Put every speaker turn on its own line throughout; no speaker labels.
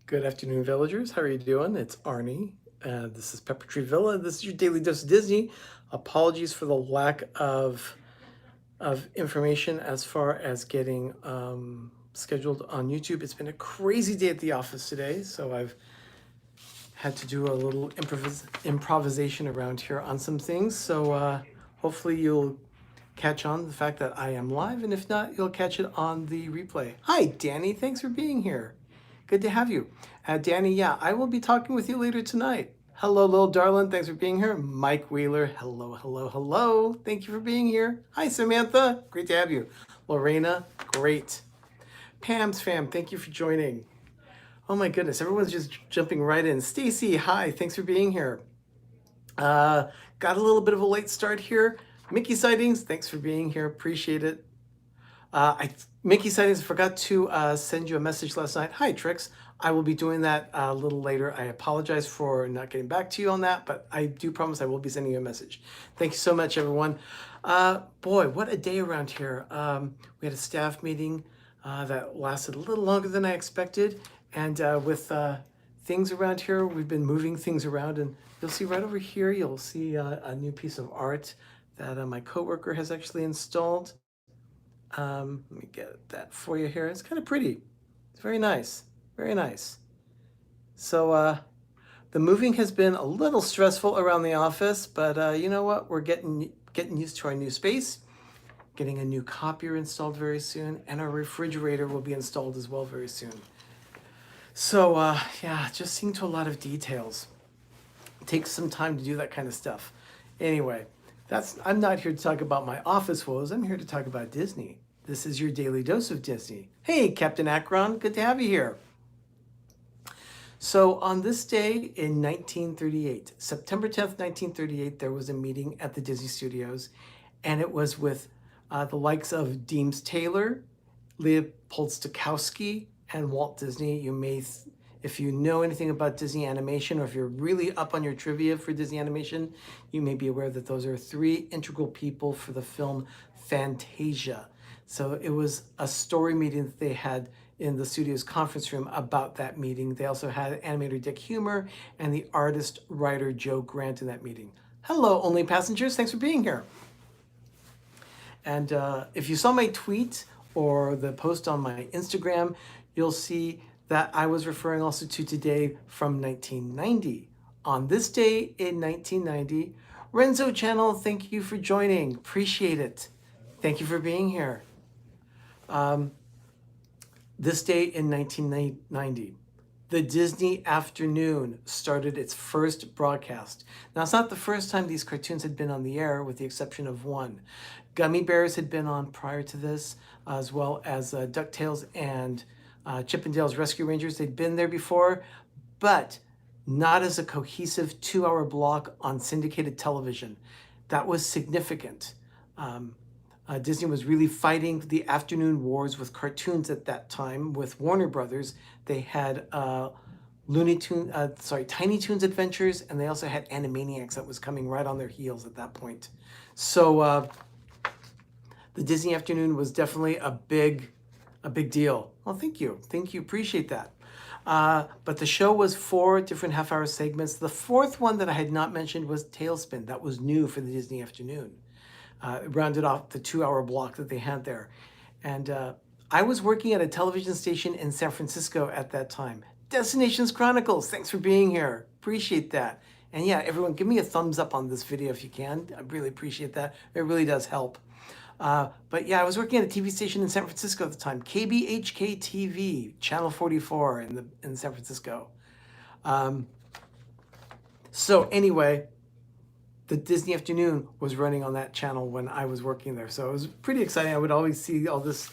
Good afternoon, villagers. How are you doing? It's Arnie. This is Pepper Tree Villa. This is your daily dose of Disney. Apologies for the lack of information as far as getting scheduled on YouTube. It's been a crazy day at the office today, so I've had to do a little improvisation around here on some things. So hopefully you'll catch on the fact that I am live, and if not, you'll catch it on the replay. Hi, Danny. Thanks for being here. Good to have you. Danny, yeah, I will be talking with you later tonight. Hello, little darling. Thanks for being here. Mike Wheeler. Hello, hello, hello. Thank you for being here. Hi, Samantha. Great to have you. Lorena, great. Pam's fam, thank you for joining. Oh my goodness, everyone's just jumping right in. Stacy, hi. Thanks for being here. Got a little bit of a late start here. Mickey Sightings, thanks for being here. Appreciate it. Mickey Sightings, forgot to send you a message last night. Hi, Trix. I will be doing that a little later. I apologize for not getting back to you on that, but I do promise I will be sending you a message. Thank you so much, everyone. Boy, what a day around here. We had a staff meeting that lasted a little longer than I expected. And with things around here, we've been moving things around. And you'll see right over here, you'll see a new piece of art that my coworker has actually installed. Let me get that for you here. It's kind of pretty. It's very nice. Very nice. So the moving has been a little stressful around the office, but you know what? We're getting used to our new space, getting a new copier installed very soon, and our refrigerator will be installed as well very soon. So yeah, just seeing to a lot of details. It takes some time to do that kind of stuff. Anyway, I'm not here to talk about my office woes. I'm here to talk about Disney. This is your daily dose of Disney. Hey, Captain Akron, good to have you here. So on this day in 1938, September 10th, 1938, there was a meeting at the Disney Studios, and it was with the likes of Deems Taylor, Leopold Stokowski, and Walt Disney. You may, if you know anything about Disney animation, or if you're really up on your trivia for Disney animation, you may be aware that those are three integral people for the film Fantasia. So it was a story meeting that they had in the studio's conference room about that meeting. They also had animator Dick Humer and the artist writer Joe Grant in that meeting. Hello, only passengers. Thanks for being here. And if you saw my tweet or the post on my Instagram, you'll see that I was referring also to today from 1990. On this day in 1990, Renzo Channel, thank you for joining. Appreciate it. Thank you for being here. This day in 1990, the Disney Afternoon started its first broadcast. Now, it's not the first time these cartoons had been on the air, with the exception of one. Gummy Bears had been on prior to this, as well as DuckTales and Chip 'n Dale's Rescue Rangers. They'd been there before, but not as a cohesive 2-hour block on syndicated television. That was significant. Disney was really fighting the afternoon wars with cartoons at that time with Warner Brothers. They had Tiny Toons Adventures, and they also had Animaniacs that was coming right on their heels at that point. So the Disney Afternoon was definitely a big deal. Well, thank you, appreciate that. But the show was 4 different half-hour segments. The fourth one that I had not mentioned was Tailspin. That was new for the Disney Afternoon. It rounded off the 2-hour block that they had there. And I was working at a television station in San Francisco at that time. Destinations Chronicles, thanks for being here. Appreciate that. And yeah, everyone, give me a thumbs up on this video if you can. I really appreciate that. It really does help. But yeah, I was working at a TV station in San Francisco at the time, KBHK TV, Channel 44 in San Francisco. So anyway, the Disney Afternoon was running on that channel when I was working there. So it was pretty exciting. I would always see all this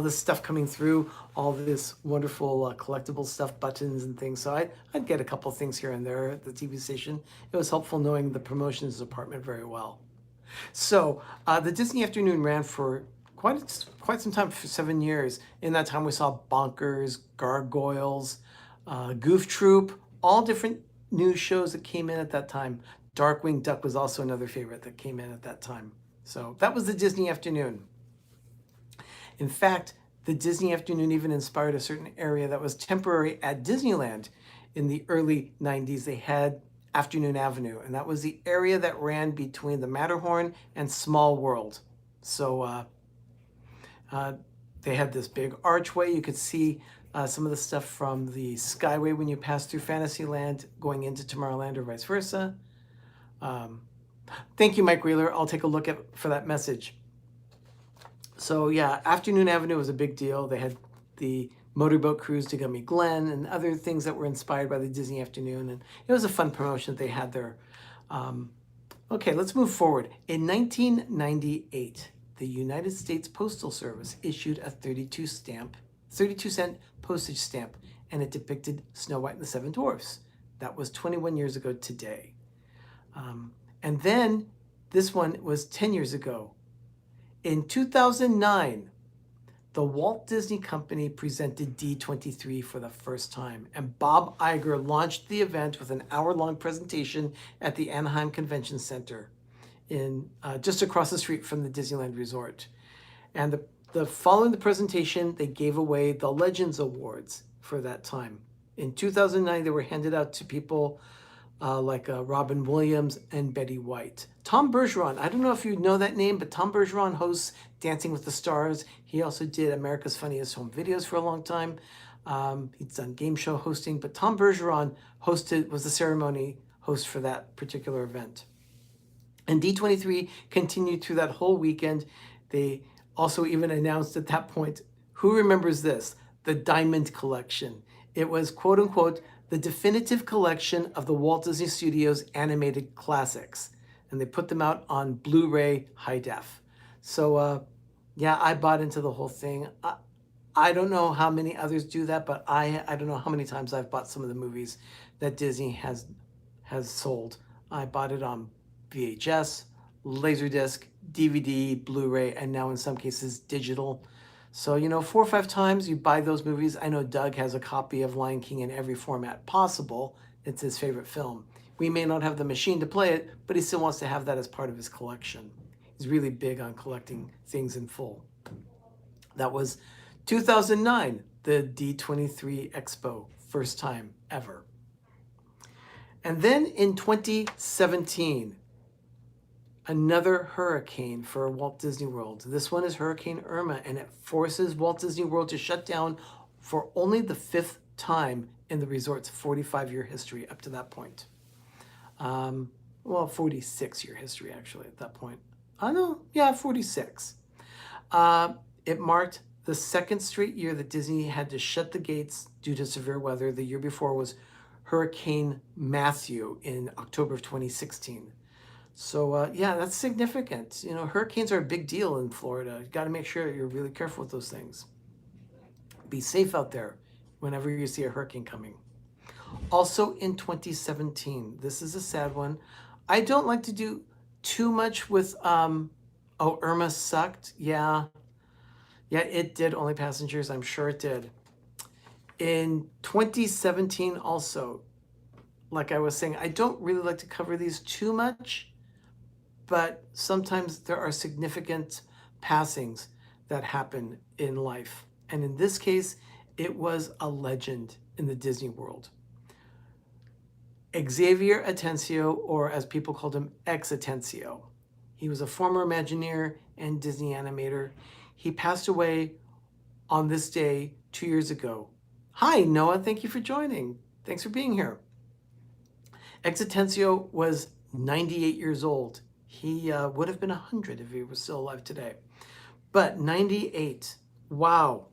stuff coming through, all this wonderful collectible stuff, buttons and things. So I'd get a couple things here and there at the TV station. It was helpful knowing the promotions department very well. So the Disney Afternoon ran for quite some time, for 7 years. In that time, we saw Bonkers, Gargoyles, Goof Troop, all different new shows that came in at that time. Darkwing Duck was also another favorite that came in at that time. So that was the Disney Afternoon. In fact, The Disney afternoon even inspired a certain area that was temporary at Disneyland in the early 90s. They had Afternoon Avenue, and that was the area that ran between the Matterhorn and Small World. So they had this big archway. You could see some of the stuff from the Skyway when you pass through Fantasyland going into Tomorrowland or vice versa. Thank you, Mike Wheeler. I'll take a look for that message. So yeah, Afternoon Avenue was a big deal. They had the motorboat cruise to Gummy Glen and other things that were inspired by the Disney Afternoon. And it was a fun promotion that they had there. Okay, let's move forward. In 1998, the United States Postal Service issued a 32-cent postage stamp, and it depicted Snow White and the Seven Dwarfs. That was 21 years ago today. And then this one was 10 years ago. In 2009, the Walt Disney Company presented D23 for the first time, and Bob Iger launched the event with an hour-long presentation at the Anaheim Convention Center, in just across the street from the Disneyland Resort. And following the presentation, they gave away the Legends Awards for that time. In 2009, they were handed out to people like Robin Williams and Betty White. Tom Bergeron, I don't know if you know that name, but Tom Bergeron hosts Dancing with the Stars. He also did America's Funniest Home Videos for a long time. He's done game show hosting, but Tom Bergeron was the ceremony host for that particular event. And D23 continued through that whole weekend. They also even announced at that point, who remembers this? The Diamond Collection. It was, quote unquote, the definitive collection of the Walt Disney Studios animated classics. And they put them out on Blu-ray high def. So yeah, I bought into the whole thing. I don't know how many others do that, but I don't know how many times I've bought some of the movies that Disney has sold. I bought it on VHS, Laserdisc, DVD, Blu-ray, and now in some cases digital. So, 4 or 5 times you buy those movies. I know Doug has a copy of Lion King in every format possible. It's his favorite film. We may not have the machine to play it, but he still wants to have that as part of his collection. He's really big on collecting things in full. That was 2009, the D23 Expo, first time ever. And then in 2017, another hurricane for Walt Disney World. This one is Hurricane Irma, and it forces Walt Disney World to shut down for only the 5th time in the resort's 45-year history up to that point. 46-year history, actually, at that point. 46. It marked the 2nd straight year that Disney had to shut the gates due to severe weather. The year before was Hurricane Matthew in October of 2016. So yeah, that's significant. Hurricanes are a big deal in Florida. You got to make sure you're really careful with those things. Be safe out there whenever you see a hurricane coming. Also in 2017, this is a sad one. I don't like to do too much with, Irma sucked. Yeah, it did. Only passengers, I'm sure it did. In 2017 also, like I was saying, I don't really like to cover these too much, but sometimes there are significant passings that happen in life. And in this case, it was a legend in the Disney world. Xavier Atencio, or as people called him, X Atencio. He was a former Imagineer and Disney animator. He passed away on this day 2 years ago. Hi, Noah. Thank you for joining. Thanks for being here. X Atencio was 98 years old. He would have been 100 if he was still alive today. But 98, wow.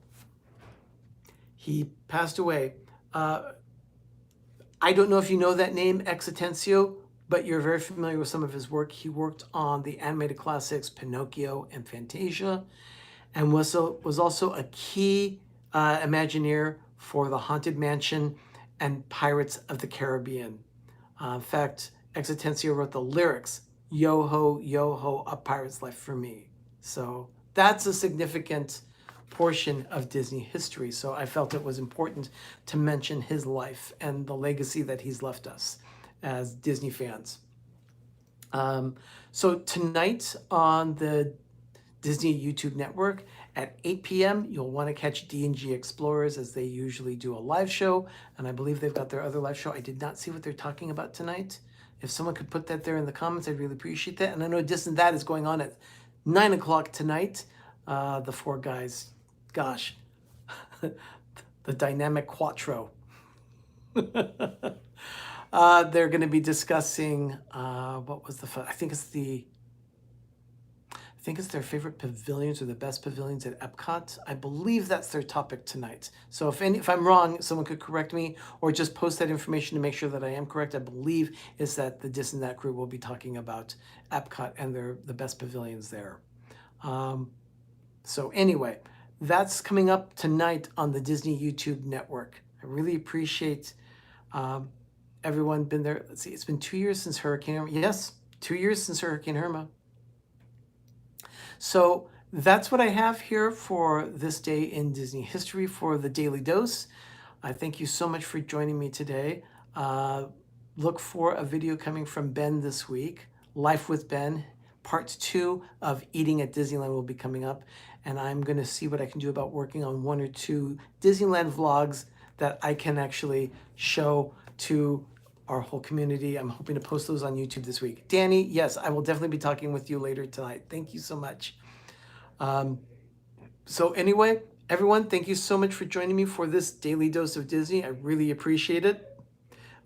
He passed away. I don't know if you know that name, X Atencio, but you're very familiar with some of his work. He worked on the animated classics Pinocchio and Fantasia, and was also a key Imagineer for the Haunted Mansion and Pirates of the Caribbean. In fact, X Atencio wrote the lyrics, "Yo ho, a pirate's life for me." So that's a significant portion of Disney history. So I felt it was important to mention his life and the legacy that he's left us as Disney fans. So tonight on the Disney YouTube network At 8 p.m., you'll want to catch D&G Explorers as they usually do a live show, and I believe they've got their other live show. I did not see what they're talking about tonight. If someone could put that there in the comments, I'd really appreciate that. And I know This and That is going on at 9 o'clock tonight. The four guys, gosh, the dynamic quattro. They're going to be discussing what was I think it's their favorite pavilions or the best pavilions at Epcot. I believe that's their topic tonight. So if I'm wrong, someone could correct me or just post that information to make sure that I am correct. I believe is that the This and That crew will be talking about Epcot and the best pavilions there. So anyway, that's coming up tonight on the Disney YouTube network. I really appreciate everyone been there. Let's see, it's been 2 years since Hurricane Irma. Yes, 2 years since Hurricane Irma. So that's what I have here for this day in Disney history for the Daily Dose. I thank you so much for joining me today. Look for a video coming from Ben this week. Life with Ben, part 2 of Eating at Disneyland will be coming up. And I'm going to see what I can do about working on 1 or 2 Disneyland vlogs that I can actually show to our whole community. I'm hoping to post those on YouTube this week. Danny, yes, I will definitely be talking with you later tonight. Thank you so much. So anyway, everyone, thank you so much for joining me for this Daily Dose of Disney. I really appreciate it.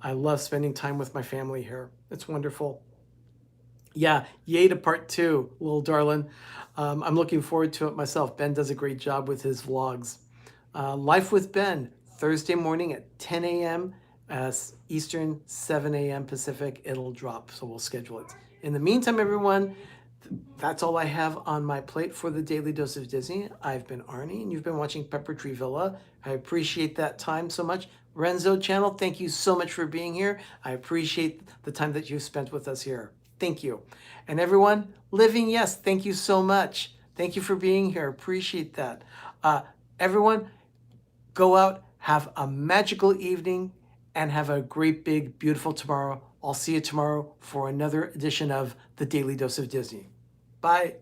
I love spending time with my family here. It's wonderful. Yeah, yay to part 2, little darling. I'm looking forward to it myself. Ben does a great job with his vlogs. Life with Ben, Thursday morning at 10 a.m. Eastern, 7 a.m. Pacific. It'll drop, so we'll schedule it. In the meantime, everyone, that's all I have on my plate for the Daily Dose of Disney. I've been Arnie, and you've been watching Pepper Tree Villa. I appreciate that time so much. Renzo Channel, thank you so much for being here. I appreciate the time that you've spent with us here. Thank you. And everyone, Living Yes, thank you so much. Thank you for being here. Appreciate that. Everyone, go out, have a magical evening, and have a great, big, beautiful tomorrow. I'll see you tomorrow for another edition of the Daily Dose of Disney. Bye.